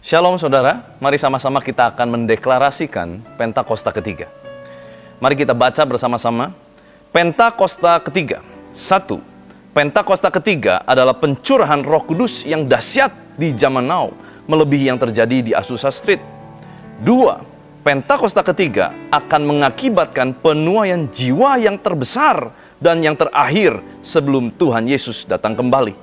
Shalom saudara, mari sama-sama kita akan mendeklarasikan Pentakosta ketiga. Mari kita baca bersama-sama. Pentakosta ketiga. 1. Pentakosta ketiga adalah pencurahan Roh Kudus yang dahsyat di zaman now, melebihi yang terjadi di Azusa Street. 2. Pentakosta ketiga akan mengakibatkan penuaian jiwa yang terbesar dan yang terakhir sebelum Tuhan Yesus datang kembali.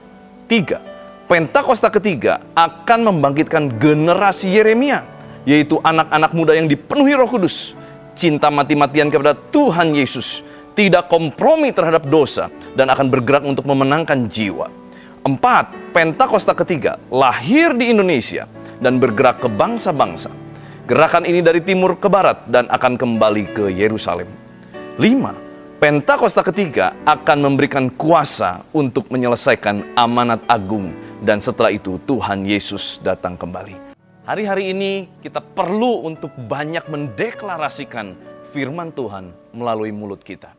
3. Pentakosta ketiga akan membangkitkan generasi Yeremia, yaitu anak-anak muda yang dipenuhi Roh Kudus, cinta mati-matian kepada Tuhan Yesus, tidak kompromi terhadap dosa, dan akan bergerak untuk memenangkan jiwa. 4. Pentakosta ketiga lahir di Indonesia dan bergerak ke bangsa-bangsa. Gerakan ini dari timur ke barat dan akan kembali ke Yerusalem. 5. Pentakosta ketiga akan memberikan kuasa untuk menyelesaikan amanat agung, dan setelah itu Tuhan Yesus datang kembali. Hari-hari ini kita perlu untuk banyak mendeklarasikan firman Tuhan melalui mulut kita.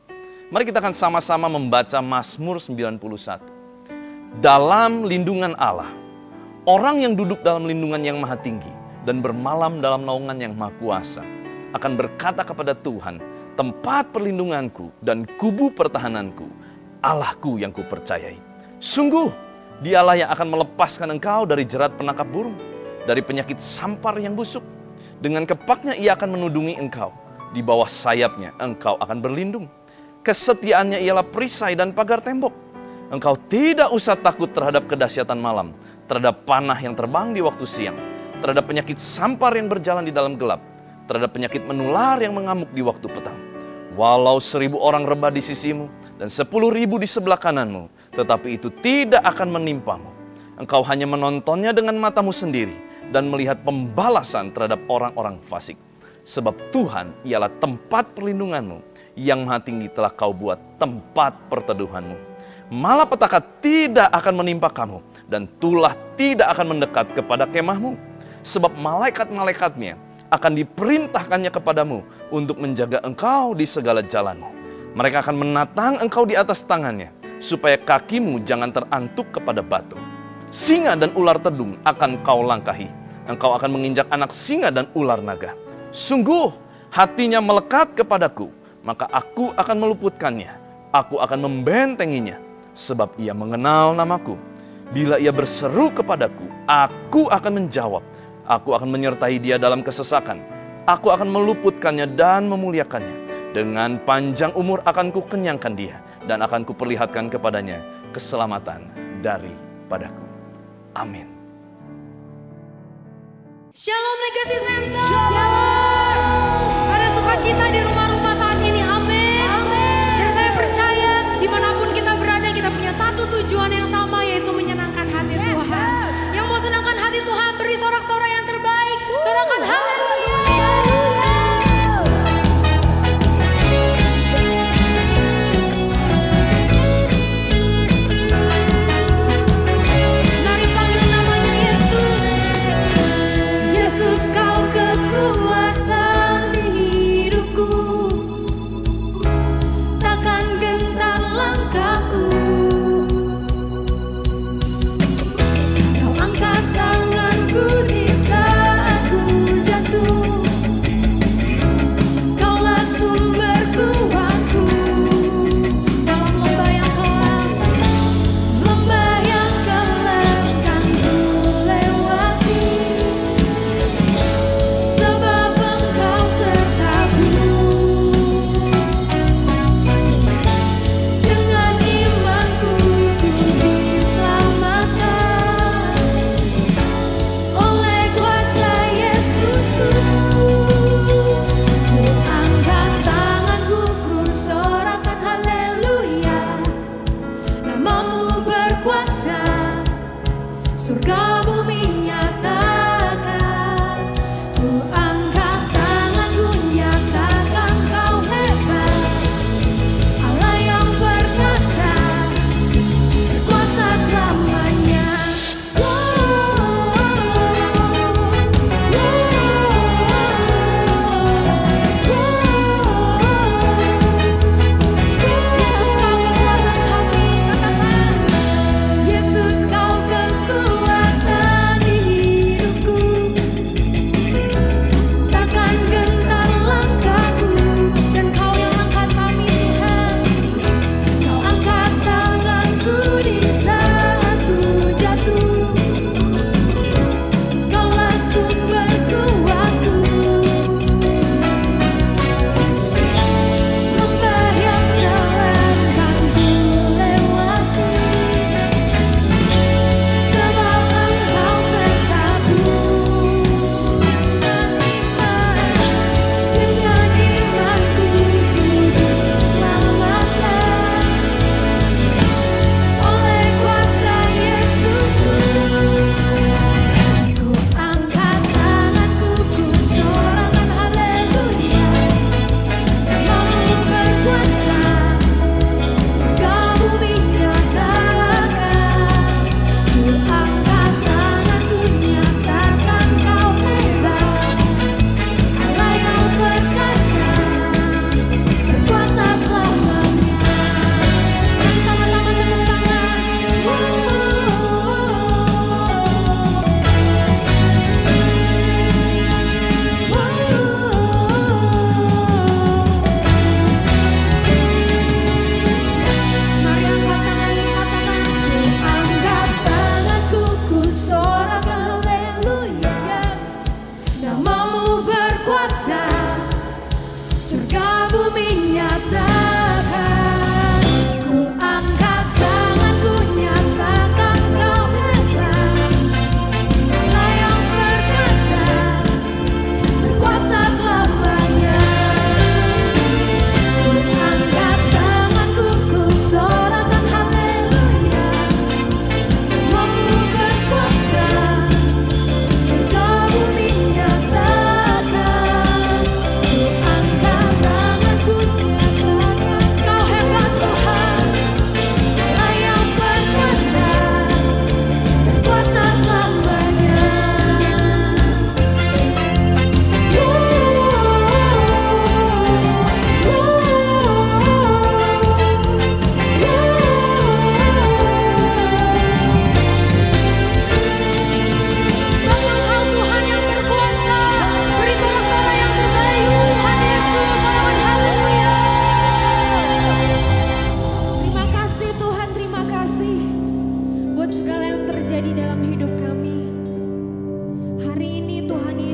Mari kita akan sama-sama membaca Mazmur 91. Dalam lindungan Allah, orang yang duduk dalam lindungan yang maha tinggi dan bermalam dalam naungan yang maha kuasa akan berkata kepada Tuhan, tempat perlindunganku dan kubu pertahananku, Allahku yang kupercayai. Sungguh, Dialah yang akan melepaskan engkau dari jerat penangkap burung, dari penyakit sampar yang busuk. Dengan kepaknya ia akan menudungi engkau, di bawah sayapnya engkau akan berlindung. Kesetiaannya ialah perisai dan pagar tembok. Engkau tidak usah takut terhadap kedahsyatan malam, terhadap panah yang terbang di waktu siang, terhadap penyakit sampar yang berjalan di dalam gelap, terhadap penyakit menular yang mengamuk di waktu petang. Walau 1000 orang rebah di sisimu dan 10.000 di sebelah kananmu, tetapi itu tidak akan menimpamu. Engkau hanya menontonnya dengan matamu sendiri dan melihat pembalasan terhadap orang-orang fasik. Sebab Tuhan ialah tempat perlindunganmu, yang maha tinggi telah kau buat tempat perteduhanmu. Malapetaka tidak akan menimpa kamu, dan tulah tidak akan mendekat kepada kemahmu. Sebab malaikat-malaikatnya akan diperintahkannya kepadamu untuk menjaga engkau di segala jalanmu. Mereka akan menatang engkau di atas tangannya, supaya kakimu jangan terantuk kepada batu. Singa dan ular tedung akan kau langkahi. Engkau akan menginjak anak singa dan ular naga. Sungguh, hatinya melekat kepadaku, maka aku akan meluputkannya. Aku akan membentenginya, sebab ia mengenal namaku. Bila ia berseru kepadaku, aku akan menjawab. Aku akan menyertai dia dalam kesesakan. Aku akan meluputkannya dan memuliakannya. Dengan panjang umur akan kukenyangkan dia, dan akan kuperlihatkan kepadanya keselamatan daripadaku. Amin. Shalom Legacy Center. Shalom. Ada sukacita di rumah-rumah saat ini. Amin. Dan saya percaya dimanapun kita berada, kita punya satu tujuan yang sama, yaitu menyenangkan hati Tuhan. Yang mau senangkan hati Tuhan, beri sorak-sorai yang terbaik. Sorakan haleluya. Yesus, kau kekuatan di hidupku.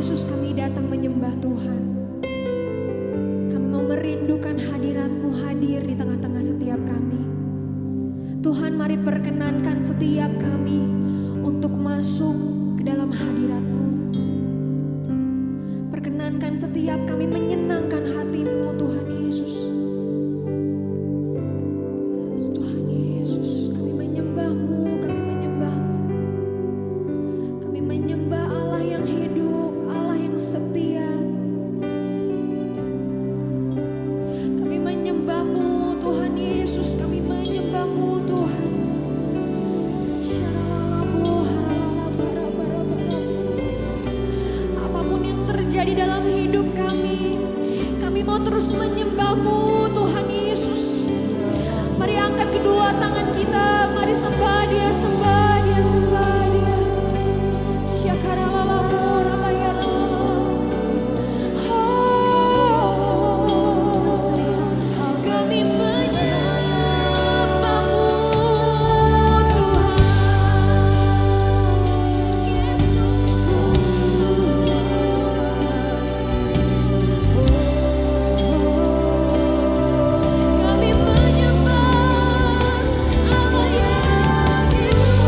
Yesus, kami datang menyembah Tuhan. Kami mau merindukan hadirat-Mu hadir di tengah-tengah setiap kami. Tuhan, mari perkenankan setiap kami untuk masuk ke dalam hadirat-Mu. Perkenankan setiap kami menyenangkan hati-Mu, Tuhan Yesus. Tuhan Yesus, kami menyembah-Mu, kami menyembah-Mu. Kami menyembah Allah yang hidup, Allah yang setia. Kami menyembah-Mu, Tuhan Yesus, kami menyembah-Mu, Tuhan. Apapun yang terjadi dalam hidup kami mau terus menyembah-Mu, Tuhan Yesus. Mari angkat kedua tangan kita, mari sembah Dia, sembah Dia, sembah Dia. Kami menyembah-Mu, Tuhan Yesus. Kami menyembah Allah yang hidup.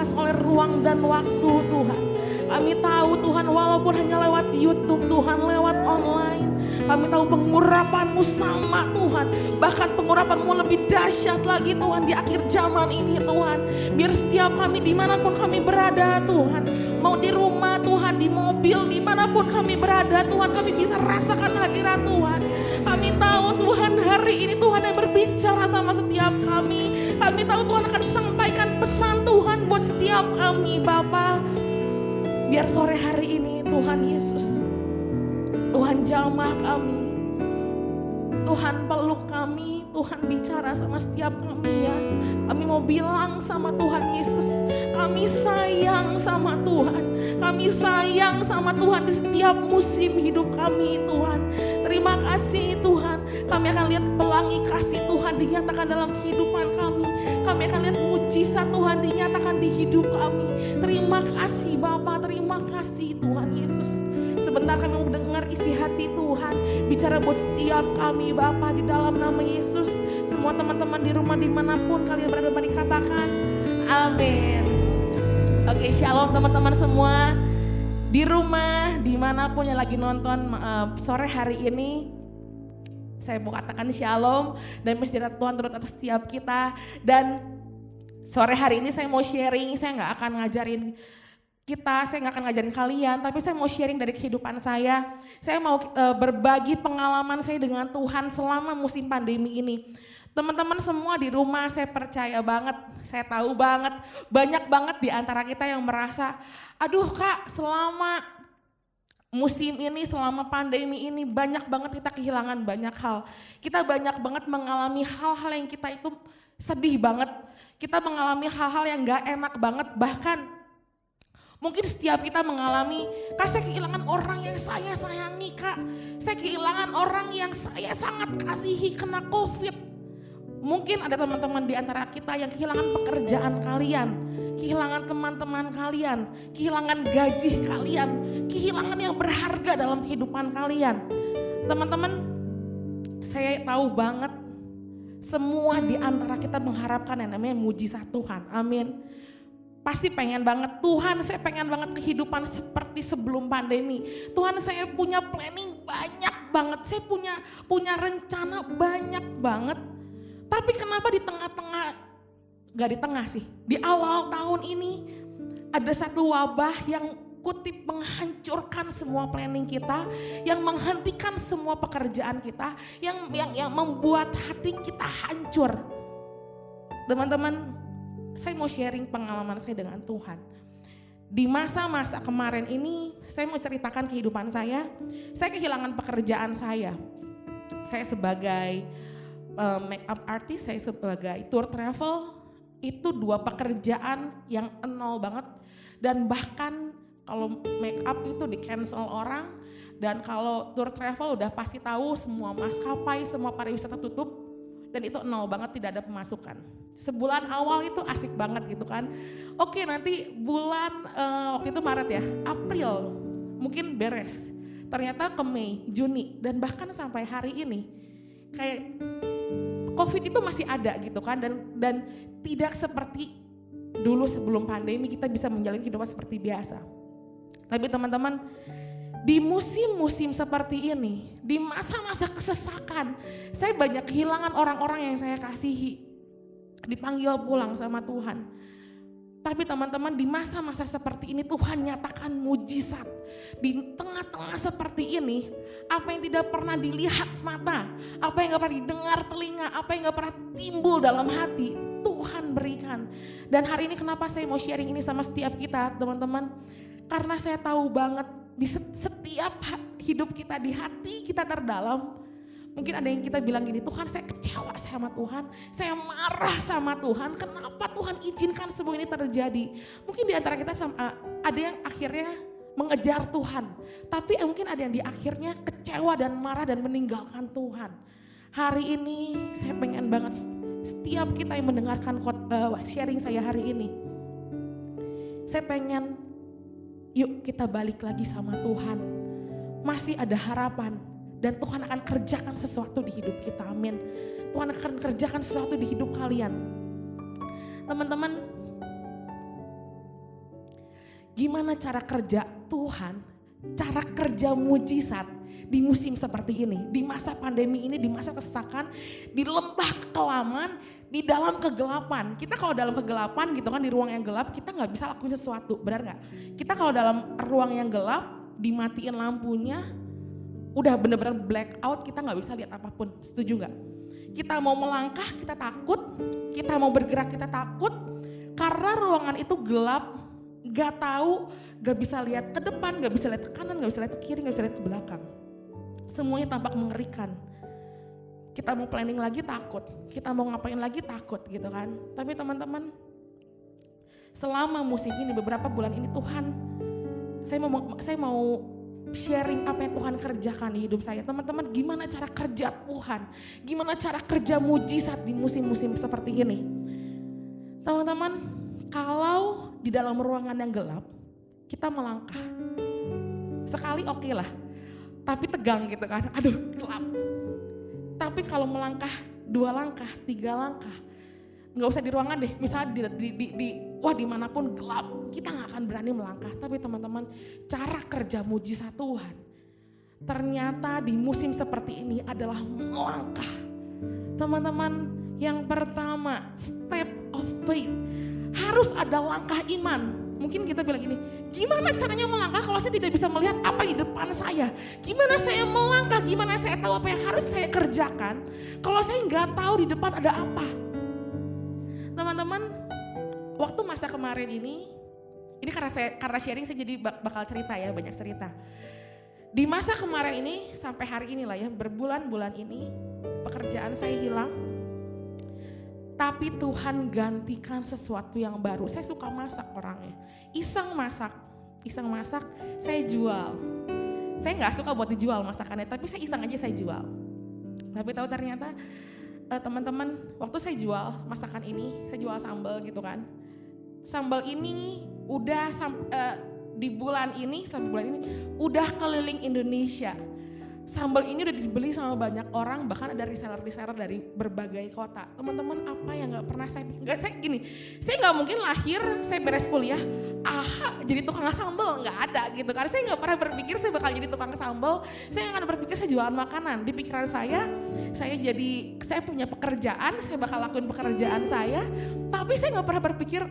terbatas oleh ruang dan waktu Tuhan. Kami tahu Tuhan walaupun hanya lewat YouTube Tuhan, lewat online. Kami tahu pengurapan-Mu sama Tuhan. Bahkan pengurapan-Mu lebih dahsyat lagi Tuhan di akhir zaman ini Tuhan. Biar setiap kami dimanapun kami berada Tuhan. Mau di rumah Tuhan, di mobil, dimanapun kami berada Tuhan. Kami bisa rasakan hadirat Tuhan. Kami tahu Tuhan hari ini Tuhan yang berbicara sama setiap kami. Kami tahu Tuhan akan sampaikan pesan Tuhan buat setiap kami Bapa. Biar sore hari ini Tuhan Yesus, Tuhan jamah kami, Tuhan peluk kami, Tuhan bicara sama setiap kami ya. Kami mau bilang sama Tuhan Yesus, kami sayang sama Tuhan. Kami sayang sama Tuhan di setiap musim hidup kami Tuhan. Terima kasih Tuhan. Kami akan lihat pelangi kasih Tuhan dinyatakan dalam kehidupan kami. Kami akan lihat mujizat Tuhan dinyatakan di hidup kami. Terima kasih Bapa, terima kasih Tuhan Yesus. Sebentar kami mau mendengar isi hati Tuhan. Bicara buat setiap kami Bapa di dalam nama Yesus. Semua teman-teman di rumah dimanapun kalian berada mari katakan amin. Oke, shalom teman-teman semua. Di rumah dimanapun yang lagi nonton sore hari ini. Saya mau katakan shalom dan sejahtera Tuhan turut atas setiap kita. Dan sore hari ini saya mau sharing, saya nggak akan ngajarin kita, saya nggak akan ngajarin kalian, tapi saya mau sharing dari kehidupan saya. Saya mau berbagi pengalaman saya dengan Tuhan selama musim pandemi ini. Teman-teman semua di rumah saya percaya banget, saya tahu banget, banyak banget di antara kita yang merasa, aduh Kak selama musim ini, selama pandemi ini banyak banget kita kehilangan banyak hal. Kita banyak banget mengalami hal-hal yang kita itu sedih banget. Kita mengalami hal-hal yang gak enak banget. Bahkan mungkin setiap kita mengalami, Kak saya kehilangan orang yang saya sayangi Kak. Saya kehilangan orang yang saya sangat kasihi kena COVID. Mungkin ada teman-teman di antara kita yang kehilangan pekerjaan kalian, kehilangan teman-teman kalian, kehilangan gaji kalian, kehilangan yang berharga dalam kehidupan kalian. Teman-teman, saya tahu banget semua di antara kita mengharapkan yang namanya mujizat Tuhan. Amin. Pasti pengen banget, Tuhan saya pengen banget kehidupan seperti sebelum pandemi. Tuhan saya punya planning banyak banget, saya punya rencana banyak banget. Tapi kenapa di tengah-tengah, gak di tengah sih, di awal tahun ini ada satu wabah yang kutip menghancurkan semua planning kita, yang menghentikan semua pekerjaan kita, yang membuat hati kita hancur. Teman-teman, saya mau sharing pengalaman saya dengan Tuhan. Di masa-masa kemarin ini, saya mau ceritakan kehidupan saya. Saya kehilangan pekerjaan saya. Saya sebagai make up artist, saya sebagai tour travel, itu dua pekerjaan yang nol banget. Dan bahkan kalau make up itu di cancel orang, dan kalau tour travel udah pasti tahu semua maskapai, semua pariwisata tutup, dan itu nol banget, tidak ada pemasukan. Sebulan awal itu asik banget gitu kan. Oke, nanti bulan waktu itu Maret ya, April mungkin beres. Ternyata ke Mei, Juni, dan bahkan sampai hari ini kayak COVID itu masih ada gitu kan, dan tidak seperti dulu sebelum pandemi kita bisa menjalani kehidupan seperti biasa. Tapi teman-teman, di musim-musim seperti ini, di masa-masa kesesakan, saya banyak kehilangan orang-orang yang saya kasihi, dipanggil pulang sama Tuhan. Tapi teman-teman, di masa-masa seperti ini Tuhan nyatakan mujizat. Di tengah-tengah seperti ini, apa yang tidak pernah dilihat mata, apa yang gak pernah didengar telinga, apa yang gak pernah timbul dalam hati, Tuhan berikan. Dan hari ini kenapa saya mau sharing ini sama setiap kita teman-teman, karena saya tahu banget di setiap hidup kita, di hati kita terdalam, mungkin ada yang kita bilang gini, Tuhan saya kecewa sama Tuhan, saya marah sama Tuhan, kenapa Tuhan izinkan semua ini terjadi. Mungkin di antara kita ada yang akhirnya mengejar Tuhan, tapi mungkin ada yang di akhirnya kecewa dan marah dan meninggalkan Tuhan. Hari ini saya pengen banget setiap kita yang mendengarkan sharing saya hari ini, saya pengen yuk kita balik lagi sama Tuhan. Masih ada harapan. Dan Tuhan akan kerjakan sesuatu di hidup kita, amin. Tuhan akan kerjakan sesuatu di hidup kalian. Teman-teman, gimana cara kerja Tuhan, cara kerja mujizat di musim seperti ini, di masa pandemi ini, di masa kesesakan, di lembah kekelaman, di dalam kegelapan. Kita kalau dalam kegelapan gitu kan, di ruang yang gelap, kita gak bisa lakuin sesuatu, benar gak? Kita kalau dalam ruang yang gelap, dimatiin lampunya, udah bener-bener black out, kita gak bisa lihat apapun, setuju gak? Kita mau melangkah, kita takut, kita mau bergerak, kita takut, karena ruangan itu gelap, gak tahu, gak bisa lihat ke depan, gak bisa lihat ke kanan, gak bisa lihat ke kiri, gak bisa lihat ke belakang. Semuanya tampak mengerikan. Kita mau planning lagi takut, kita mau ngapain lagi takut gitu kan. Tapi teman-teman, selama musim ini, beberapa bulan ini Tuhan, saya mau sharing apa yang Tuhan kerjakan di hidup saya. Teman-teman, gimana cara kerja Tuhan, gimana cara kerja mujizat di musim-musim seperti ini. Teman-teman, kalau di dalam ruangan yang gelap, kita melangkah. Sekali oke lah, tapi tegang gitu kan, aduh gelap. Tapi kalau melangkah 2 langkah, 3 langkah, nggak usah di ruangan deh, misalnya wah dimanapun gelap, kita nggak akan berani melangkah. Tapi teman-teman, cara kerja mujizat Tuhan, ternyata di musim seperti ini adalah melangkah. Teman-teman, yang pertama, step of faith, harus ada langkah iman. Mungkin kita bilang gini, gimana caranya melangkah kalau saya tidak bisa melihat apa di depan saya? Gimana saya melangkah, gimana saya tahu apa yang harus saya kerjakan kalau saya nggak tahu di depan ada apa? Teman-teman, waktu masa kemarin ini karena sharing saya jadi bakal cerita ya, banyak cerita. Di masa kemarin ini sampai hari ini lah ya, berbulan-bulan ini pekerjaan saya hilang. Tapi Tuhan gantikan sesuatu yang baru. Saya suka masak orangnya. Iseng masak, saya jual. Saya gak suka buat dijual masakannya, tapi saya iseng aja saya jual. Tapi tahu ternyata teman-teman, waktu saya jual masakan ini, saya jual sambal gitu kan. Sambal ini udah di bulan ini, sampai bulan ini udah keliling Indonesia. Sambal ini udah dibeli sama banyak orang, bahkan ada reseller-reseller dari berbagai kota. Teman-teman, apa yang gak pernah saya gak mungkin lahir, saya beres kuliah, jadi tukang sambal, gak ada gitu kan. Saya gak pernah berpikir saya bakal jadi tukang sambal, saya gak pernah berpikir saya jualan makanan. Di pikiran saya punya pekerjaan, saya bakal lakuin pekerjaan saya, tapi saya gak pernah berpikir,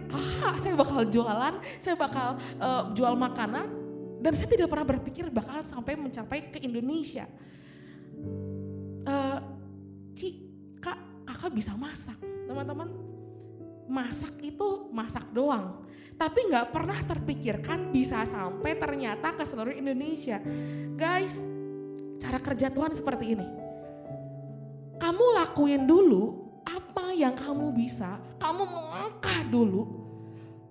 saya bakal jualan, saya bakal jual makanan. Dan saya tidak pernah berpikir bakal sampai mencapai ke Indonesia. Kakak bisa masak. Teman-teman, masak itu masak doang. Tapi gak pernah terpikirkan bisa sampai ternyata ke seluruh Indonesia. Guys, cara kerja Tuhan seperti ini. Kamu lakuin dulu apa yang kamu bisa. Kamu melangkah dulu.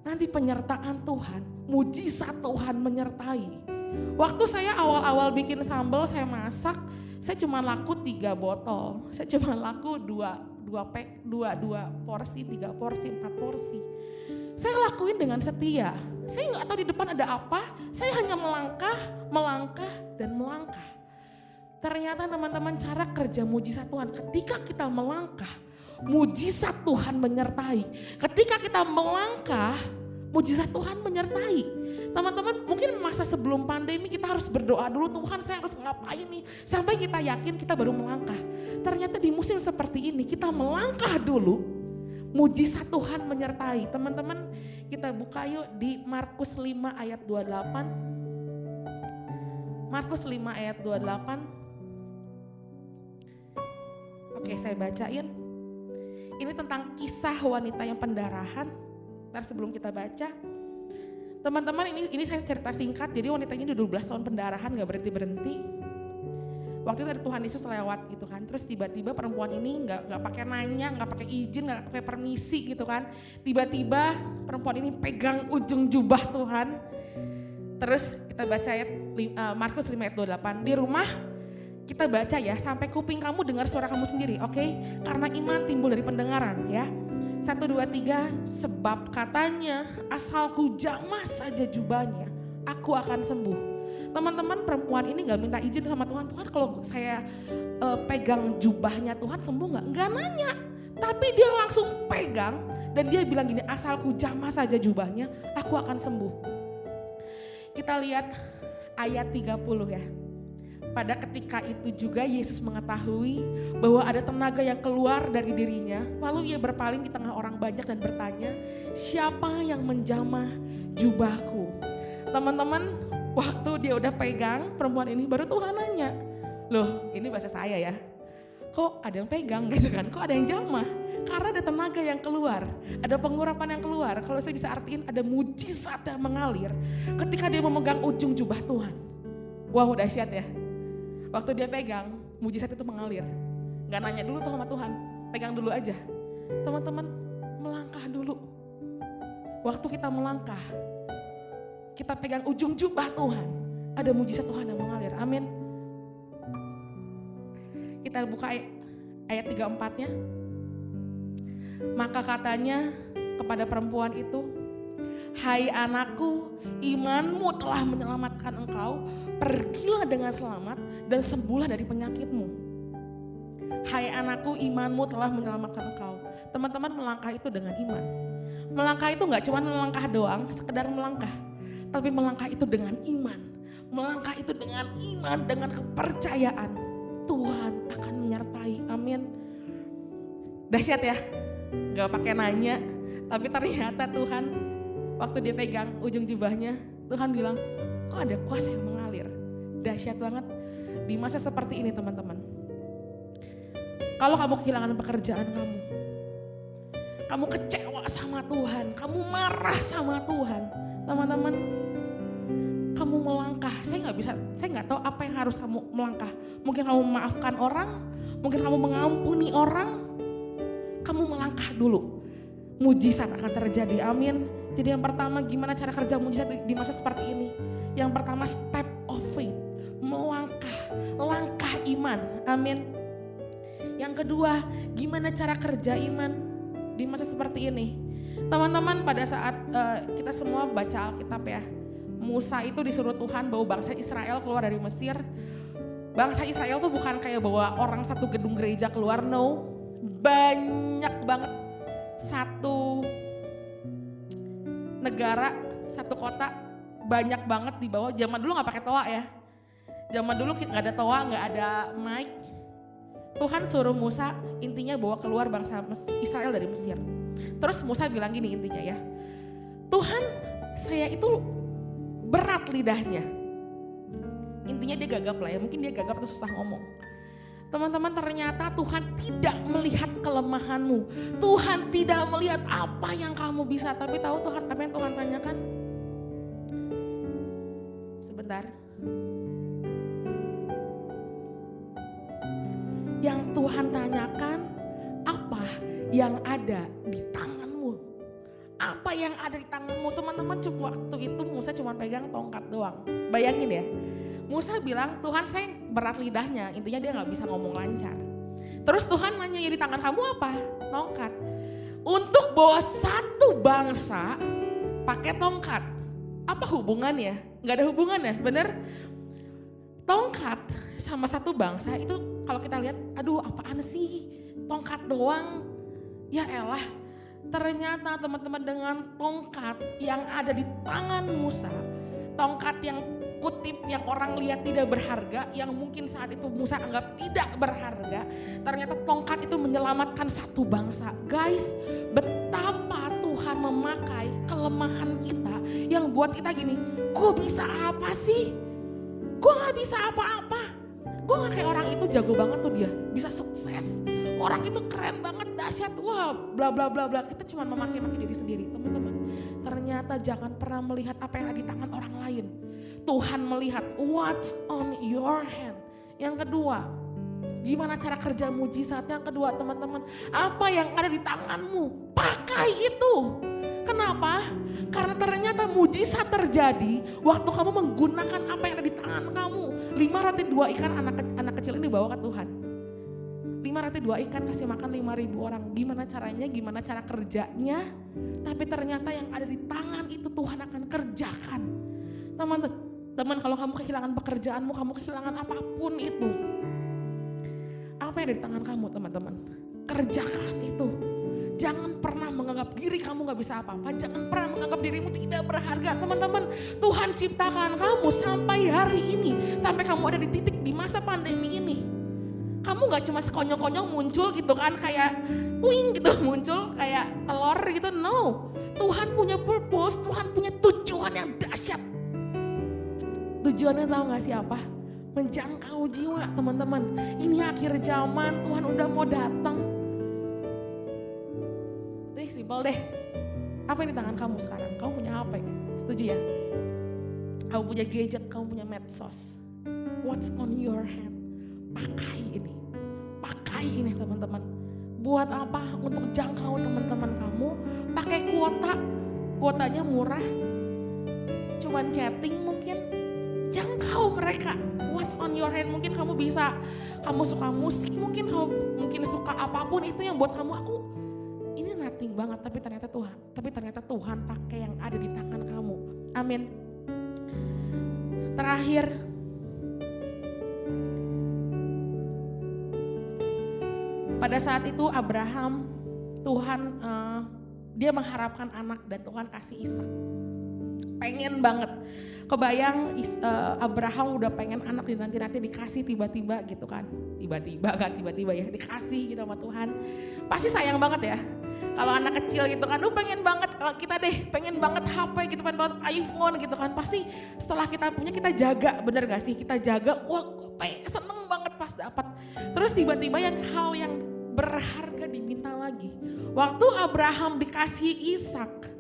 Nanti penyertaan Tuhan, mujizat Tuhan menyertai. Waktu saya awal-awal bikin sambal, saya masak, saya cuma laku 3 botol. Saya cuma laku 2 porsi, 3 porsi, 4 porsi. Saya lakuin dengan setia. Saya gak tahu di depan ada apa, saya hanya melangkah, dan melangkah. Ternyata teman-teman, cara kerja mujizat Tuhan, ketika kita melangkah, mujizat Tuhan menyertai. Ketika kita melangkah, mujizat Tuhan menyertai. Teman-teman, mungkin masa sebelum pandemi kita harus berdoa dulu, Tuhan saya harus ngapain nih, sampai kita yakin kita baru melangkah. Ternyata di musim seperti ini kita melangkah dulu, mujizat Tuhan menyertai. Teman-teman, kita buka yuk di Markus 5 ayat 28. Markus 5 ayat 28. Oke, saya bacain. Ini tentang kisah wanita yang pendarahan. Ntar sebelum kita baca, teman-teman, ini saya cerita singkat. Jadi wanita ini udah 12 tahun pendarahan, gak berhenti-berhenti. Waktu itu ada Tuhan Yesus lewat gitu kan. Terus tiba-tiba perempuan ini gak pakai nanya, gak pakai izin, gak pakai permisi gitu kan. Tiba-tiba perempuan ini pegang ujung jubah Tuhan. Terus kita baca ayat Markus 5 ayat 28. Di rumah kita baca ya, sampai kuping kamu dengar suara kamu sendiri, oke? Karena iman timbul dari pendengaran ya. 1, 2, 3, sebab katanya asalku jamah saja jubahnya, aku akan sembuh. Teman-teman, perempuan ini gak minta izin sama Tuhan. Tuhan, kalau saya pegang jubahnya Tuhan sembuh gak? Gak nanya, tapi dia langsung pegang dan dia bilang gini, asalku jamah saja jubahnya, aku akan sembuh. Kita lihat ayat 30 ya. Pada ketika itu juga Yesus mengetahui bahwa ada tenaga yang keluar dari dirinya. Lalu ia berpaling di tengah orang banyak dan bertanya, siapa yang menjamah jubahku? Teman-teman, waktu dia udah pegang perempuan ini, baru Tuhan nanya, loh ini bahasa saya ya, kok ada yang pegang gitu kan, kok ada yang jamah? Karena ada tenaga yang keluar, ada pengurapan yang keluar. Kalau saya bisa artiin ada mujizat yang mengalir ketika dia memegang ujung jubah Tuhan. Wow, dahsyat ya. Waktu dia pegang, mujizat itu mengalir. Gak nanya dulu tuh sama Tuhan, pegang dulu aja. Teman-teman, melangkah dulu. Waktu kita melangkah, kita pegang ujung jubah Tuhan, ada mujizat Tuhan yang mengalir. Amin. Kita buka ayat 34-nya. Maka katanya kepada perempuan itu, hai anakku, imanmu telah menyelamatkan engkau, pergilah dengan selamat dan sembuhlah dari penyakitmu. Hai anakku, imanmu telah menyelamatkan engkau. Teman-teman, melangkah itu dengan iman. Melangkah itu gak cuma melangkah doang, sekedar melangkah. Tapi melangkah itu dengan iman. Melangkah itu dengan iman, dengan kepercayaan. Tuhan akan menyertai, amin. Dahsyat ya, gak pakai nanya. Tapi ternyata Tuhan, waktu dia pegang ujung jubahnya, Tuhan bilang, kok ada kuasa yang mengalir. Dahsyat banget di masa seperti ini teman-teman. Kalau kamu kehilangan pekerjaan kamu kecewa sama Tuhan, kamu marah sama Tuhan, teman-teman, kamu melangkah. Saya nggak tahu apa yang harus kamu melangkah. Mungkin kamu memaafkan orang, mungkin kamu mengampuni orang, kamu melangkah dulu. Mujizat akan terjadi, amin. Jadi yang pertama, gimana cara kerja mujizat di masa seperti ini? Yang pertama, step of faith, melangkah, langkah iman, amin. Yang kedua, gimana cara kerja iman di masa seperti ini? Teman-teman, pada saat kita semua baca Alkitab ya, Musa itu disuruh Tuhan bawa bangsa Israel keluar dari Mesir. Bangsa Israel tuh bukan kayak bawa orang satu gedung gereja keluar, no. Banyak banget, satu negara, satu kota, banyak banget dibawa. Zaman dulu gak pakai toa ya. Zaman dulu gak ada toa, gak ada mic. Tuhan suruh Musa intinya bawa keluar bangsa Israel dari Mesir. Terus Musa bilang gini intinya ya, Tuhan, saya itu berat lidahnya. Intinya dia gagap lah ya, mungkin dia gagap atau susah ngomong. Teman-teman, ternyata Tuhan tidak melihat kelemahanmu. Tuhan tidak melihat apa yang kamu bisa. Tapi tahu Tuhan apa yang Tuhan tanyakan? Sebentar. Yang Tuhan tanyakan, apa yang ada di tanganmu? Apa yang ada di tanganmu? Teman-teman, waktu itu Musa cuma pegang tongkat doang. Bayangin ya, Musa bilang, Tuhan saya berat lidahnya, intinya dia gak bisa ngomong lancar. Terus Tuhan nanya, ya di tangan kamu apa? Tongkat. Untuk bawa satu bangsa pakai tongkat, apa hubungannya? Gak ada hubungannya, bener? Tongkat sama satu bangsa itu kalau kita lihat, aduh apaan sih, tongkat doang. Ya elah, ternyata teman-teman dengan tongkat yang ada di tangan Musa, tongkat yang kutip yang orang lihat tidak berharga, yang mungkin saat itu Musa anggap tidak berharga, ternyata tongkat itu menyelamatkan satu bangsa. Guys, betapa Tuhan memakai kelemahan kita yang buat kita gini, gue bisa apa sih? Gue gak bisa apa-apa. Gue gak kayak orang itu, jago banget tuh dia, bisa sukses. Orang itu keren banget, dahsyat, wah bla bla bla bla. Kita cuma memaki-maki diri sendiri, teman-teman. Ternyata jangan pernah melihat apa yang ada di tangan orang lain. Tuhan melihat what's on your hand. Yang kedua, gimana cara kerja mujizat? Yang kedua, teman-teman, apa yang ada di tanganmu, pakai itu. Kenapa? Karena ternyata mujizat terjadi waktu kamu menggunakan apa yang ada di tangan kamu. 5 roti 2 ikan anak kecil ini bawa ke Tuhan. 5 roti 2 ikan kasih makan 5.000 orang. Gimana caranya? Gimana cara kerjanya? Tapi ternyata yang ada di tangan itu Tuhan akan kerjakan. Teman-teman, kalau kamu kehilangan pekerjaanmu, kamu kehilangan apapun itu. Apa yang ada di tangan kamu, teman-teman? Kerjakan itu. Jangan pernah menganggap diri kamu gak bisa apa-apa. Jangan pernah menganggap dirimu tidak berharga. Teman-teman, Tuhan ciptakan kamu sampai hari ini. Sampai kamu ada di titik di masa pandemi ini. Kamu gak cuma sekonyong-konyong muncul gitu kan, kayak twing gitu muncul kayak telur gitu. No, Tuhan punya purpose, Tuhan punya tujuan yang dahsyat. Tujuannya tahu gak sih apa? Menjangkau jiwa, teman-teman. Ini akhir zaman, Tuhan udah mau datang. Nih simpel deh. Apa yang di tangan kamu sekarang? Kamu punya HP, setuju ya? Kamu punya gadget, kamu punya medsos. What's on your hand? Pakai ini teman-teman. Buat apa? Untuk jangkau teman-teman kamu. Pakai kuota, kuotanya murah. Cuman chatting mungkin. Jangkau mereka. What's on your hand? Mungkin kamu bisa, kamu suka musik, mungkin kamu suka apapun itu yang buat kamu, ini nothing banget, tapi ternyata Tuhan pakai yang ada di tangan kamu. Amin. Terakhir, pada saat itu Abraham, Tuhan dia mengharapkan anak dan Tuhan kasih Ishak. Pengen banget. Kebayang Abraham udah pengen anak nanti dikasih tiba-tiba gitu kan. Tiba-tiba ya dikasih gitu sama Tuhan. Pasti sayang banget ya. Kalau anak kecil gitu kan, pengen banget kita deh, pengen banget HP gitu, pengen banget iPhone gitu kan. Pasti setelah kita punya kita jaga, bener gak sih? Kita jaga, wah seneng banget pas dapat. Terus tiba-tiba hal yang berharga diminta lagi. Waktu Abraham dikasih Ishak,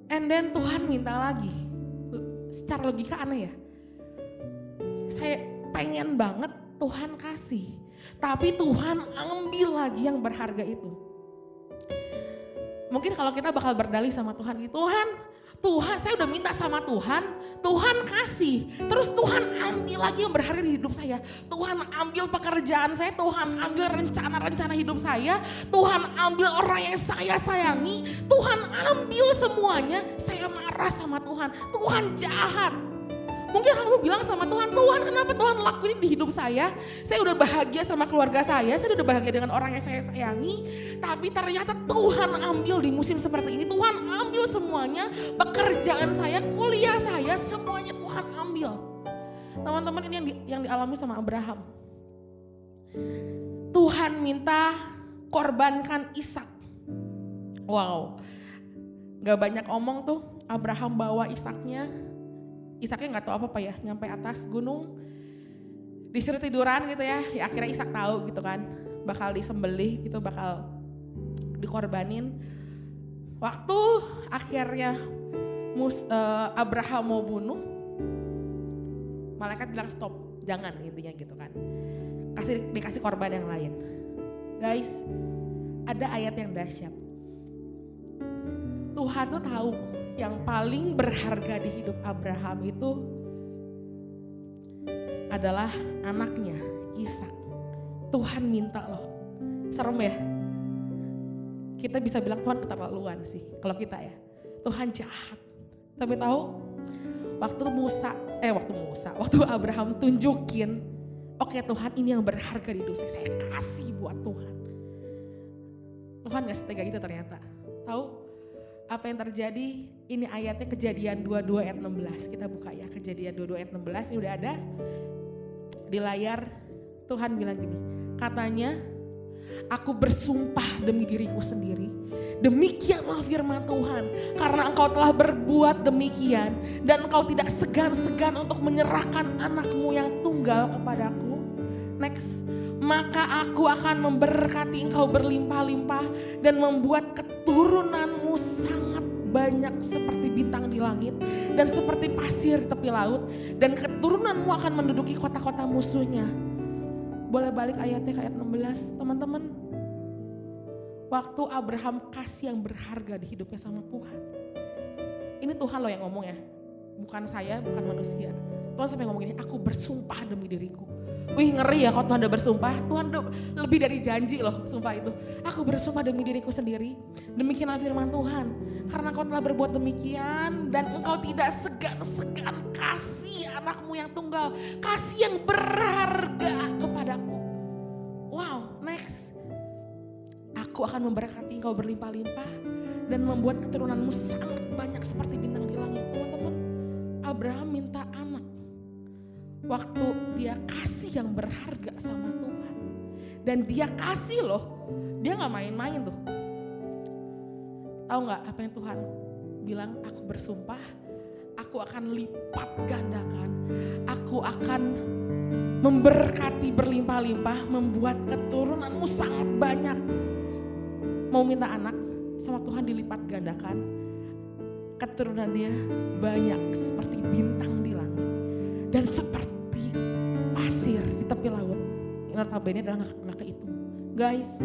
and then Tuhan minta lagi. Secara logika aneh ya. Saya pengen banget Tuhan kasih. Tapi Tuhan ambil lagi yang berharga itu. Mungkin kalau kita bakal berdalih sama Tuhan gitu. Tuhan saya udah minta sama Tuhan. Tuhan kasih. Terus Tuhan ambil lagi yang berharga di hidup saya. Tuhan ambil pekerjaan saya. Tuhan ambil rencana-rencana hidup saya. Tuhan ambil orang yang saya sayangi. Tuhan ambil semuanya. Saya marah sama Tuhan. Tuhan jahat. Mungkin kamu bilang sama Tuhan, Tuhan kenapa Tuhan lakuin di hidup saya? Saya udah bahagia sama keluarga saya udah bahagia dengan orang yang saya sayangi. Tapi ternyata Tuhan ambil di musim seperti ini. Tuhan ambil semuanya, pekerjaan saya, kuliah saya, semuanya Tuhan ambil. Teman-teman, ini yang dialami sama Abraham. Tuhan minta korbankan Ishak. Wow, gak banyak omong tuh. Abraham bawa Ishaknya nggak tahu apa ya, nyampe atas gunung, disuruh tiduran gitu ya. Akhirnya Ishak tahu gitu kan, bakal disembelih gitu, bakal dikorbanin. Waktu akhirnya Abraham mau bunuh, malaikat bilang stop, jangan, intinya gitu kan. Dikasih korban yang lain. Guys, ada ayat yang dahsyat. Tuhan tuh tahu yang paling berharga di hidup Abraham itu adalah anaknya, Ishak. Tuhan minta loh. Serem ya? Kita bisa bilang Tuhan keterlaluan sih kalau kita ya. Tuhan jahat. Tapi tahu waktu Abraham tunjukin, oke Tuhan, ini yang berharga di hidup saya kasih buat Tuhan. Tuhan gak setega itu ternyata. Tahu apa yang terjadi? Ini ayatnya Kejadian 22 ayat 16. Kita buka ya, Kejadian 22 ayat 16, ini udah ada di layar. Tuhan bilang gini, katanya, aku bersumpah demi diriku sendiri, demikianlah firman Tuhan, karena engkau telah berbuat demikian dan engkau tidak segan-segan untuk menyerahkan anakmu yang tunggal kepadaku. Next, maka aku akan memberkati engkau berlimpah-limpah dan membuat keturunanmu sangat banyak seperti bintang di langit dan seperti pasir di tepi laut, dan keturunanmu akan menduduki kota-kota musuhnya. Boleh balik ayatnya ke ayat 16 teman-teman. Waktu Abraham kasih yang berharga di hidupnya sama Tuhan. Ini Tuhan loh yang ngomong ya, bukan saya, bukan manusia. Tuhan sampai ngomong ini, aku bersumpah demi diriku. Wih, ngeri ya kalau Tuhan udah bersumpah. Tuhan udah lebih dari janji loh sumpah itu. Aku bersumpah demi diriku sendiri. Demikianlah firman Tuhan. Karena engkau telah berbuat demikian dan engkau tidak segan-segan kasih anakmu yang tunggal. Kasih yang berharga kepadaku. Wow, next. Aku Aku akan memberkati engkau berlimpah-limpah dan membuat keturunanmu sangat banyak seperti bintang di langit. Teman-teman, Abraham minta anak waktu dia kasih yang berharga sama Tuhan. Dan dia kasih loh, dia gak main-main tuh. Tahu gak apa yang Tuhan bilang? Aku bersumpah, aku akan lipat gandakan, aku akan memberkati berlimpah-limpah, membuat keturunanmu sangat banyak. Mau minta anak sama Tuhan dilipat gandakan, keturunannya banyak seperti bintang di langit dan seperti pasir di tepi laut. Ini notabene adalah nggak kehitung. Guys,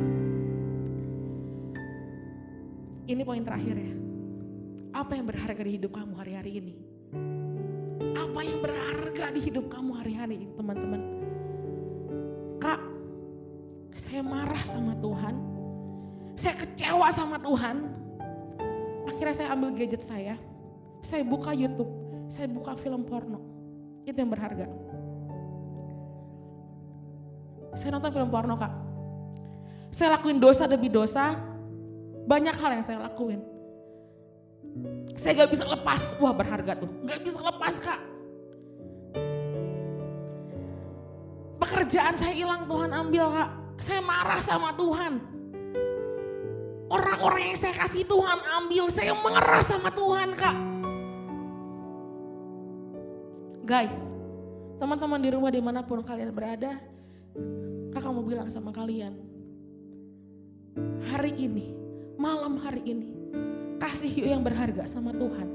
ini poin terakhir ya. Apa yang berharga di hidup kamu hari-hari ini? Apa yang berharga di hidup kamu hari-hari ini, teman-teman? Kak, saya marah sama Tuhan. Saya kecewa sama Tuhan. Akhirnya saya ambil gadget saya buka YouTube, saya buka film porno. Itu yang berharga. Saya nonton film porno, Kak. Saya lakuin dosa demi dosa. Banyak hal yang saya lakuin. Saya gak bisa lepas. Wah, berharga tuh. Gak bisa lepas, Kak. Pekerjaan saya hilang, Tuhan ambil, Kak. Saya marah sama Tuhan. Orang-orang yang saya kasih Tuhan ambil. Saya marah sama Tuhan, Kak. Guys, teman-teman di rumah dimanapun kalian berada, Kakak mau bilang sama kalian, hari ini, malam hari ini, kasih yuk yang berharga sama Tuhan.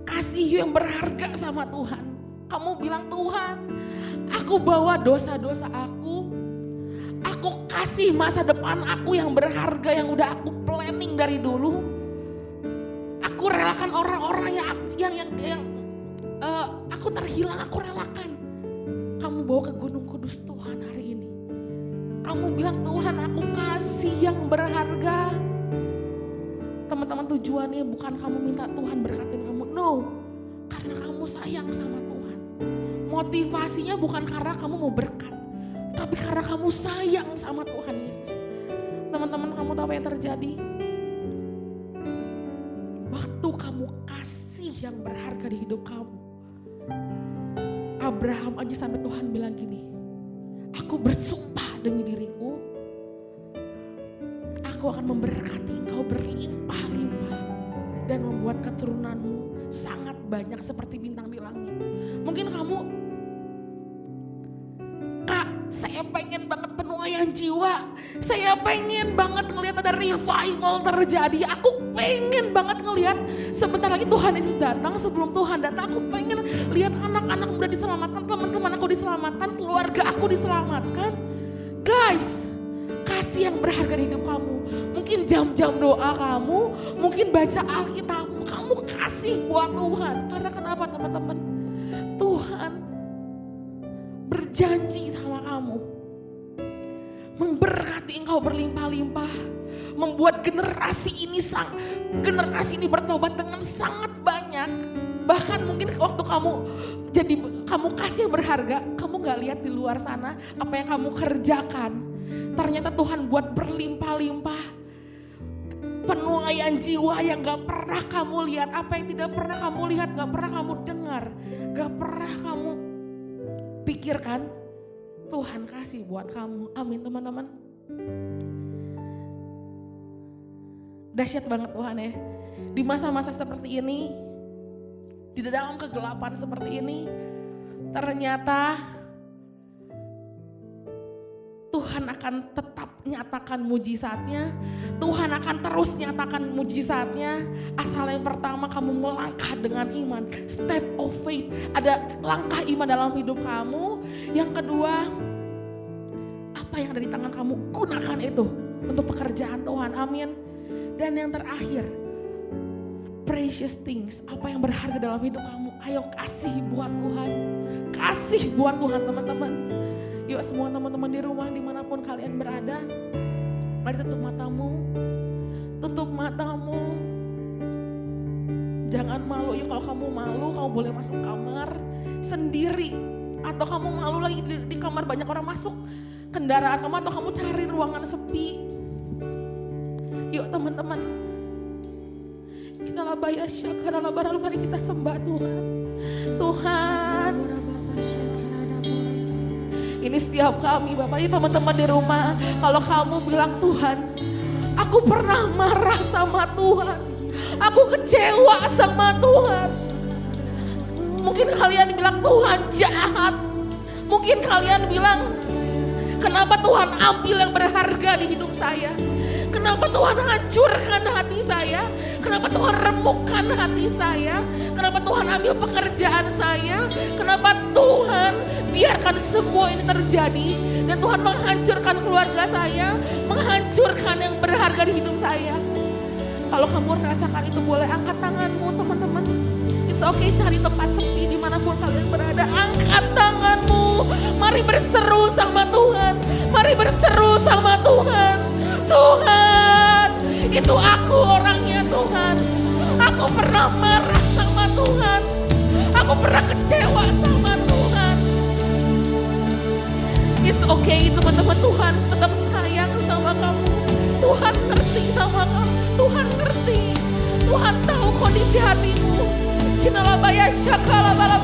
Kasih yuk yang berharga sama Tuhan. Kamu bilang, Tuhan, aku bawa dosa-dosa aku kasih masa depan aku yang berharga, yang udah aku planning dari dulu. Aku relakan orang-orang yang aku terhilang, aku relakan. Kamu bawa ke Gunung Kudus Tuhan hari ini. Kamu bilang, Tuhan, aku kasih yang berharga. Teman-teman, tujuannya bukan kamu minta Tuhan berkatin kamu, no. Karena kamu sayang sama Tuhan. Motivasinya bukan karena kamu mau berkat, tapi karena kamu sayang sama Tuhan Yesus. Teman-teman, kamu tahu apa yang terjadi? Waktu kamu kasih yang berharga di hidup kamu, Abraham aja sampai Tuhan bilang gini, aku bersumpah demi diriku, aku akan memberkati engkau berlimpah-limpah dan membuat keturunanmu sangat banyak seperti bintang di langit. Mungkin kamu, Kak, saya pengen banget penuaian jiwa. Saya pengen banget ngelihat ada revival terjadi. Aku pengen banget ngelihat sebentar lagi Tuhan Yesus datang. Sebelum Tuhan datang, aku pengen lihat anak-anak muda diselamatkan, teman-teman aku diselamatkan, keluarga aku diselamatkan. Guys, kasih yang berharga di hidup kamu. Mungkin jam-jam doa kamu, mungkin baca Alkitabmu, kamu kasih buat Tuhan. Karena kenapa, teman-teman? Tuhan berjanji sama kamu, memberkati engkau berlimpah-limpah, membuat generasi ini bertobat dengan sangat banyak. Bahkan mungkin waktu kamu kasih yang berharga, kamu gak lihat di luar sana apa yang kamu kerjakan. Ternyata Tuhan buat berlimpah-limpah. Penuaian jiwa yang gak pernah kamu lihat, apa yang tidak pernah kamu lihat, gak pernah kamu dengar, gak pernah kamu pikirkan, Tuhan kasih buat kamu. Amin, teman-teman. Dahsyat banget Tuhan ya. Di masa-masa seperti ini, di dalam kegelapan seperti ini, ternyata Tuhan akan tetap nyatakan mujizatnya. Tuhan akan terus nyatakan mujizatnya. Asal yang pertama kamu melangkah dengan iman. Step of faith. Ada langkah iman dalam hidup kamu. Yang kedua, apa yang ada di tangan kamu, gunakan itu untuk pekerjaan Tuhan. Amin. Dan yang terakhir, precious things. Apa yang berharga dalam hidup kamu, ayo kasih buat Tuhan. Kasih buat Tuhan, teman-teman. Yuk semua teman-teman di rumah dimanapun kalian berada, mari tutup matamu, tutup matamu. Jangan malu, yuk kalau kamu malu kamu boleh masuk kamar sendiri. Atau kamu malu lagi di kamar banyak orang masuk kendaraan kamu, atau kamu cari ruangan sepi. teman-teman. Mari kita sembah Tuhan. Tuhan, ini setiap kami Bapak, ini teman-teman di rumah. Kalau kamu bilang Tuhan, aku pernah marah sama Tuhan, aku kecewa sama Tuhan. Mungkin kalian bilang Tuhan jahat. Mungkin kalian bilang, kenapa Tuhan ambil yang berharga di hidup saya? Kenapa Tuhan hancurkan hati saya? Kenapa Tuhan remukkan hati saya? Kenapa Tuhan ambil pekerjaan saya? Kenapa Tuhan biarkan semua ini terjadi? Dan Tuhan menghancurkan keluarga saya, menghancurkan yang berharga di hidup saya. Kalau kamu merasakan itu, boleh angkat tanganmu teman-teman. It's okay, cari tempat sepi dimanapun kalian berada. Angkat tanganmu. Mari berseru sama Tuhan. Mari berseru sama Tuhan. Tuhan, itu aku orangnya Tuhan. Aku pernah marah sama Tuhan. Aku pernah kecewa sama Tuhan. It's okay teman-teman, Tuhan tetap sayang sama kamu. Tuhan ngerti sama kamu. Tuhan ngerti. Tuhan tahu kondisi hatimu. Kinalabaya syakala bala.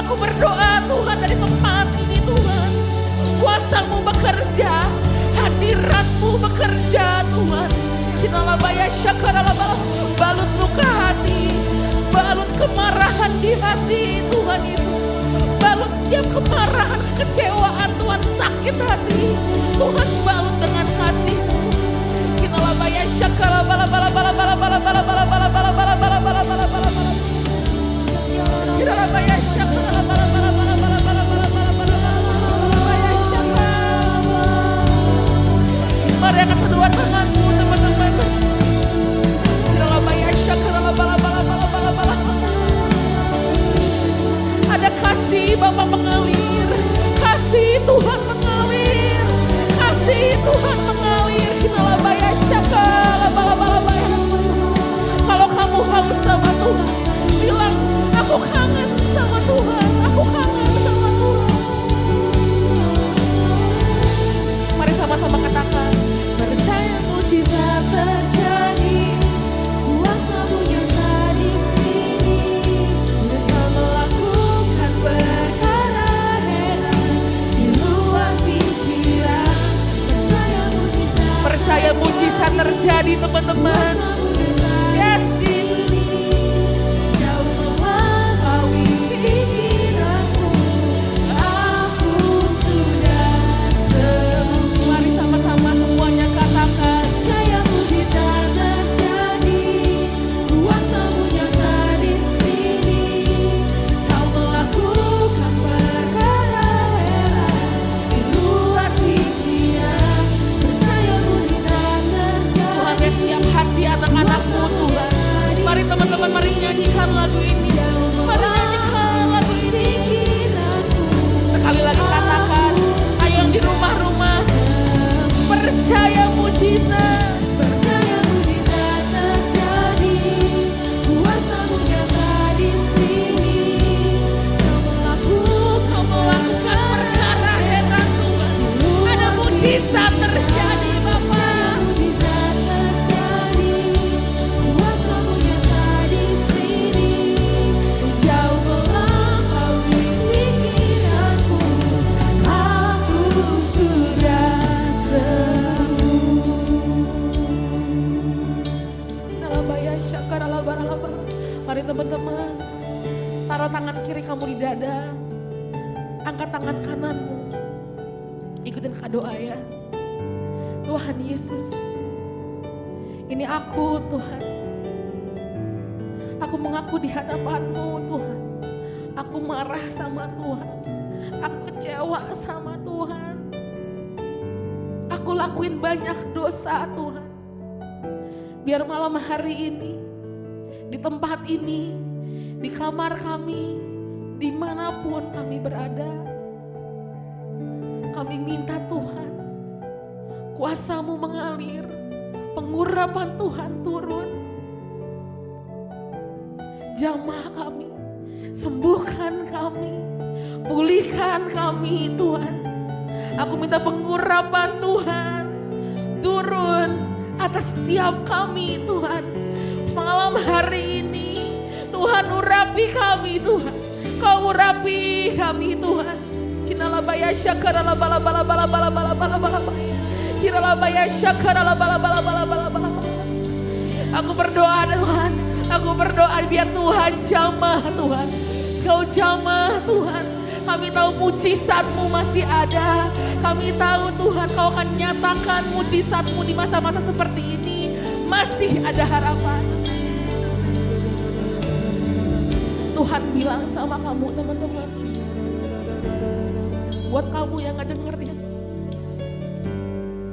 Aku berdoa Tuhan dari tempat ini Tuhan. Kuasamu bekerja. Hadiratmu bekerja Tuhan. Kinalabaya syakala bala. Balut luka hati. Balut kemarahan di hati Tuhan itu. Balut setiap kemarahan, kekecewaan Tuhan, sakit hati. Tuhan balut dengan kasih-Mu. Kinalabaya syakala bala. Kinalabaya syakala bala. Mari angkat kedua tanganmu teman-teman. Kinalabaya syakala bala. Ada kasih Bapa mengalir, kasih Tuhan mengalir, kasih Tuhan mengalir. Kinalabaya syakala bala. Kalau kamu haus sama Tuhan, bilang aku kangen sama Tuhan, aku kangen sama Tuhan. Mari sama-sama katakan, percaya mujizat terjadi, kuasa-Mu nyata di sini. Engkau melakukan perkara heran di luar pikiran. Percaya mujizat terjadi teman-teman. Yes. Jauh melampaui pikiranku, aku sudah sembuh. Mari sama-sama semuanya katakan, percaya mujizat terjadi, kuasa-Mu nyata di sini. Kau melakukan perkara heran di luar pikiran. Percaya mujizat terjadi. Tuhan, ya setiap hati anak-anak-Mu Tuhan. Mari teman-teman, mari nyanyikan lagu ini. Mari nyanyikan lagu ini. Sekali lagi katakan, ayo yang di rumah-rumah, percaya mujizat. Percaya mujizat terjadi, kuasa-Mu nyata di sini. Kau melakukan perkara heran Tuhan. Ada mujizat terjadi Bapak. Mujizat terjadi, kuasa-Mu nyata di sini. Jauh melampaui pikiranku, aku sudah sembuh. Nalabaya syakara laba. Mari teman-teman, taruh tangan kiri kamu di dada, angkat tangan kananmu, ikutin doa ya. Tuhan Yesus, ini aku Tuhan. Aku mengaku di hadapan-Mu Tuhan. Aku marah sama Tuhan. Aku kecewa sama Tuhan. Aku lakuin banyak dosa Tuhan. Biar malam hari ini, di tempat ini, di kamar kami, dimanapun kami berada, kami minta Tuhan, kuasa-Mu mengalir, pengurapan Tuhan turun. Jamah kami, sembuhkan kami, pulihkan kami Tuhan. Aku minta pengurapan Tuhan turun atas setiap kami Tuhan. Malam hari ini Tuhan urapi kami Tuhan. Kau urapi kami Tuhan. Kinalabaya syakara bala bala bala bala bala bala bala. Kiralabaya syakara bala bala bala bala bala. Aku berdoa Tuhan. Aku berdoa biar Tuhan jamah Tuhan. Kau jamah Tuhan. Kami tahu mujizat-Mu masih ada. Kami tahu Tuhan Kau akan nyatakan mujizat-Mu di masa-masa seperti ini. Masih ada harapan. Tuhan bilang sama kamu teman-teman. Buat kamu yang ngedengerin.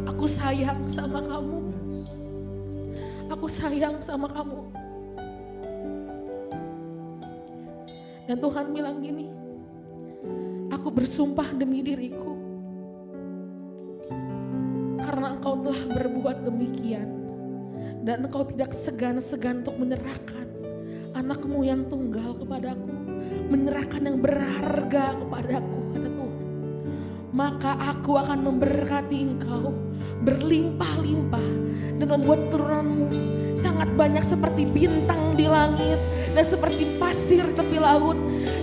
Aku sayang sama kamu. Aku sayang sama kamu. Dan Tuhan bilang gini. Aku bersumpah demi diriku. Karena engkau telah berbuat demikian. Dan engkau tidak segan-segan untuk menyerahkan anakmu yang tunggal kepadaku. Menyerahkan yang berharga kepadaku, kata Tuhan. Maka aku akan memberkati engkau berlimpah-limpah. Dan membuat turunanmu sangat banyak seperti bintang di langit. Dan seperti pasir tepi laut.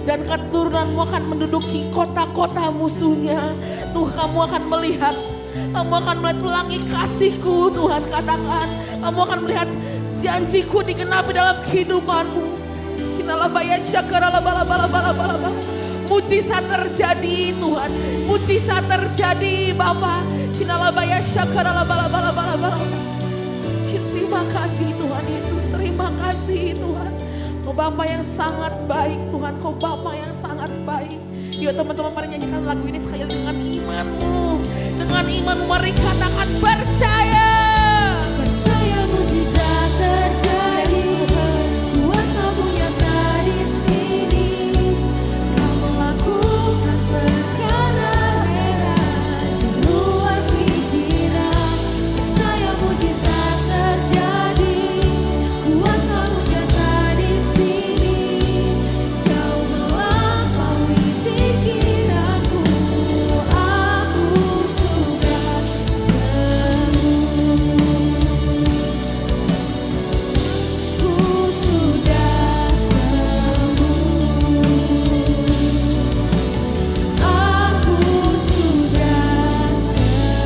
Dan keturunanmu akan menduduki kota-kota musuhnya. Tuh kamu akan melihat. Kamu akan melihat pelangi kasihku Tuhan katakan. Kamu akan melihat janjiku digenapi dalam kehidupanmu. Kinalabaya syakara bala bala bala bala. Mujizat terjadi Tuhan. Mujizat terjadi Bapa. Kinalabaya syakara bala bala bala bala. Terima kasih Tuhan Yesus. Terima kasih Tuhan. Kau Bapa yang sangat baik Tuhan. Kau Bapa yang sangat baik. Yuk teman-teman mari nyanyikan lagu ini sekali dengan imanmu. Dengan imanmu mari katakan percaya. Percaya mujizat terjadi, kuasa-Mu nyata di sini. Kau melakukan perkara heran di luar pikiran. Percaya mujizat terjadi, kuasa-Mu nyata di sini. Jauh melampaui pikiranku, aku sudah sembuh. Ku sudah sembuh. Aku sudah sembuh.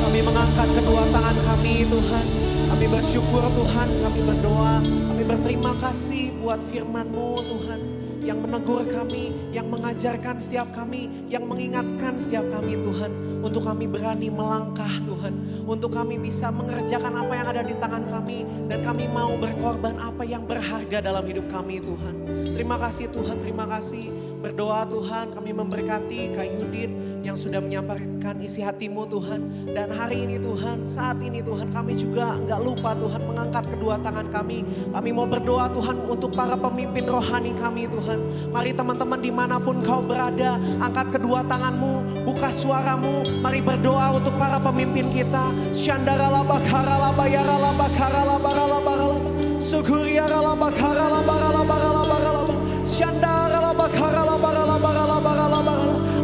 Kami mengangkat kedua tangan kami Tuhan. Kami bersyukur Tuhan, kami berdoa, kami berterima kasih buat firman-Mu Tuhan. Yang menegur kami, yang mengajarkan setiap kami, yang mengingatkan setiap kami Tuhan. Untuk kami berani melangkah Tuhan. Untuk kami bisa mengerjakan apa yang ada di tangan kami. Dan kami mau berkorban apa yang berharga dalam hidup kami Tuhan. Terima kasih Tuhan, terima kasih. Berdoa Tuhan, kami memberkati Kak Yudit yang sudah menyampaikan isi hati-Mu Tuhan. Dan hari ini Tuhan, saat ini Tuhan kami juga enggak lupa Tuhan mengangkat kedua tangan kami. Kami mau berdoa Tuhan untuk para pemimpin rohani kami Tuhan. Mari teman-teman dimanapun kau berada, angkat kedua tanganmu, buka suaramu. Mari berdoa untuk para pemimpin kita.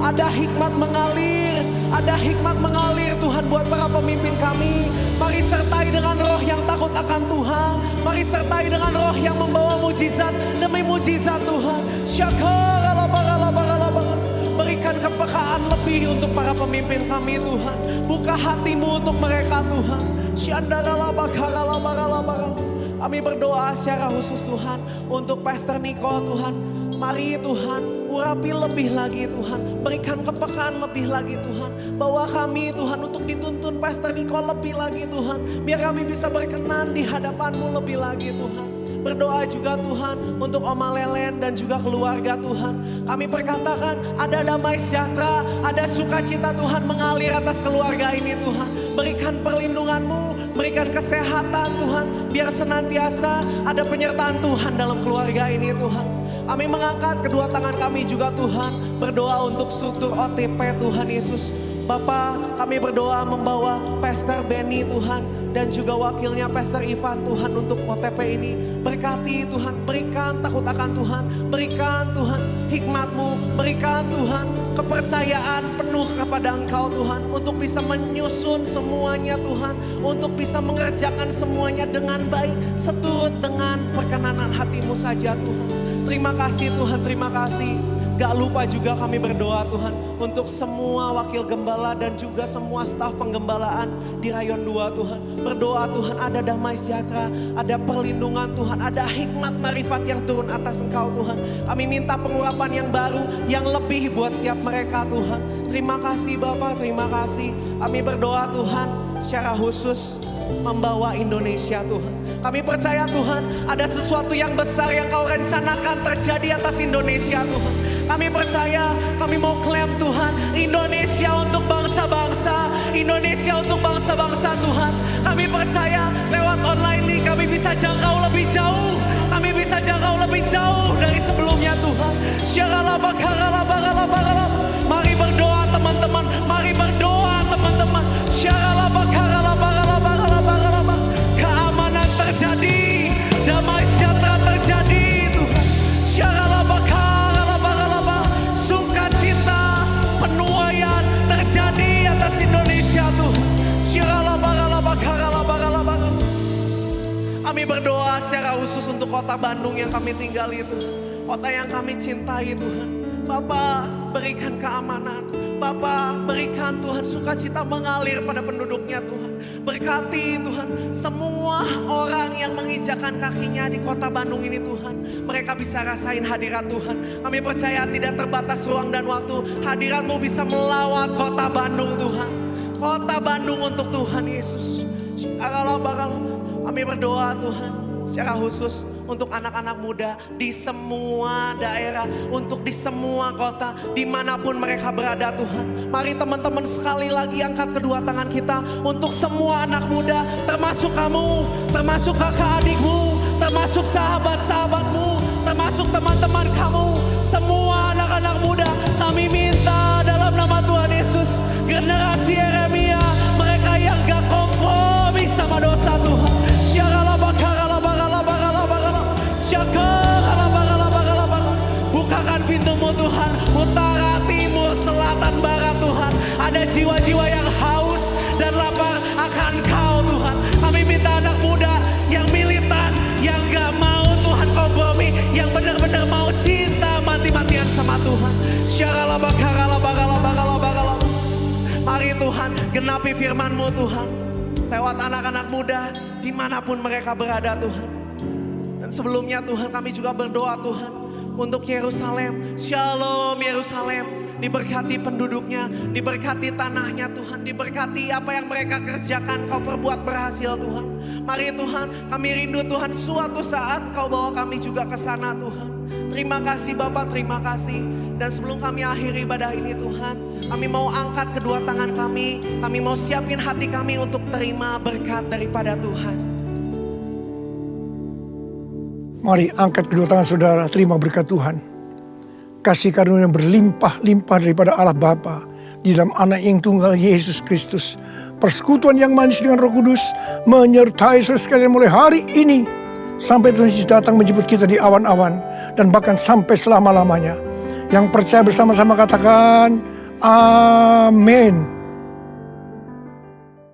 Ada hikmat mengalir, ada hikmat mengalir Tuhan buat para pemimpin kami. Mari sertai dengan roh yang takut akan Tuhan. Mari sertai dengan roh yang membawa mujizat demi mujizat Tuhan. Berikan kepekaan lebih untuk para pemimpin kami Tuhan. Buka hatimu untuk mereka Tuhan. Kami berdoa secara khusus Tuhan untuk Pastor Niko Tuhan. Mari Tuhan, urapi lebih lagi Tuhan. Berikan kepekaan lebih lagi Tuhan. Bawa kami Tuhan untuk dituntun Pastor Niko lebih lagi Tuhan. Biar kami bisa berkenan di hadapan-Mu lebih lagi Tuhan. Berdoa juga Tuhan untuk Oma Lelen dan juga keluarga Tuhan. Kami perkatakan ada damai sejahtera, ada sukacita Tuhan mengalir atas keluarga ini Tuhan. Berikan perlindungan-Mu, berikan kesehatan Tuhan. Biar senantiasa ada penyertaan Tuhan dalam keluarga ini Tuhan. Kami mengangkat kedua tangan kami juga Tuhan. Berdoa untuk struktur OTP Tuhan Yesus. Bapa, kami berdoa membawa Pastor Benny Tuhan, dan juga wakilnya Pastor Ivan Tuhan untuk OTP ini. Berkati Tuhan, berikan takut akan Tuhan, berikan Tuhan hikmat-Mu, berikan Tuhan kepercayaan penuh kepada Engkau Tuhan, untuk bisa menyusun semuanya Tuhan, untuk bisa mengerjakan semuanya dengan baik, seturut dengan perkenanan hati-Mu saja Tuhan. Terima kasih Tuhan, terima kasih. Gak lupa juga kami berdoa Tuhan untuk semua wakil gembala dan juga semua staf penggembalaan di Rayon 2 Tuhan. Berdoa Tuhan ada damai sejahtera, ada perlindungan Tuhan, ada hikmat marifat yang turun atas Engkau Tuhan. Kami minta pengurapan yang baru, yang lebih buat setiap mereka Tuhan. Terima kasih Bapak, terima kasih. Kami berdoa Tuhan secara khusus membawa Indonesia Tuhan. Kami percaya Tuhan ada sesuatu yang besar yang Kau rencanakan terjadi atas Indonesia Tuhan. Kami percaya, kami mau klaim Tuhan, Indonesia untuk bangsa-bangsa, Indonesia untuk bangsa-bangsa Tuhan. Kami percaya lewat online ini kami bisa jangkau lebih jauh, kami bisa jangkau lebih jauh dari sebelumnya Tuhan. Mari berdoa teman-teman, mari berdoa teman-teman. Keamanan terjadi, damai sejahtera terjadi Tuhan. Sukacita, penuaian terjadi atas Indonesia Tuhan. Kami berdoa secara khusus untuk kota Bandung yang kami tinggali Tuhan, kota yang kami cintai Tuhan. Bapa, berikan keamanan. Bapa, berikan Tuhan sukacita mengalir pada penduduknya Tuhan. Berkati Tuhan semua orang yang menginjakan kakinya di kota Bandung ini Tuhan. Mereka bisa rasain hadirat Tuhan. Kami percaya tidak terbatas ruang dan waktu. Hadirat-Mu bisa melawat kota Bandung Tuhan. Kota Bandung untuk Tuhan Yesus. Kami berdoa Tuhan secara khusus untuk anak-anak muda di semua daerah, untuk di semua kota, dimanapun mereka berada Tuhan. Mari teman-teman sekali lagi angkat kedua tangan kita untuk semua anak muda, termasuk kamu, termasuk kakak adikmu, termasuk sahabat-sahabatmu, termasuk teman-teman kamu, semua anak-anak muda. Kami minta dalam nama Tuhan Yesus, generasi Yeremia, mereka yang gak kompromi sama dosa Tuhan. Bukakan pintumu Tuhan, utara, timur, selatan, barat Tuhan. Ada jiwa-jiwa yang haus dan lapar akan Kau Tuhan. Kami minta anak muda yang militan, yang gak mau Tuhan kompromi, yang benar-benar mau cinta mati-matian sama Tuhan. Mari Tuhan genapi firman-Mu Tuhan, lewat anak-anak muda dimanapun mereka berada Tuhan. Dan sebelumnya Tuhan kami juga berdoa Tuhan untuk Yerusalem. Shalom Yerusalem, diberkati penduduknya, diberkati tanahnya Tuhan, diberkati apa yang mereka kerjakan Kau perbuat berhasil Tuhan. Mari Tuhan, kami rindu Tuhan suatu saat Kau bawa kami juga ke sana Tuhan. Terima kasih Bapak, terima kasih. Dan sebelum kami akhiri ibadah ini Tuhan, kami mau angkat kedua tangan kami mau siapin hati kami untuk terima berkat daripada Tuhan. Mari angkat kedua tangan saudara, terima berkat Tuhan. Kasih karunia yang berlimpah-limpah daripada Allah Bapa di dalam Anak yang tunggal Yesus Kristus. Persekutuan yang manis dengan Roh Kudus menyertai saudara sekalian mulai hari ini sampai Tuhan Yesus datang menjemput kita di awan-awan dan bahkan sampai selama-lamanya. Yang percaya bersama-sama katakan amin.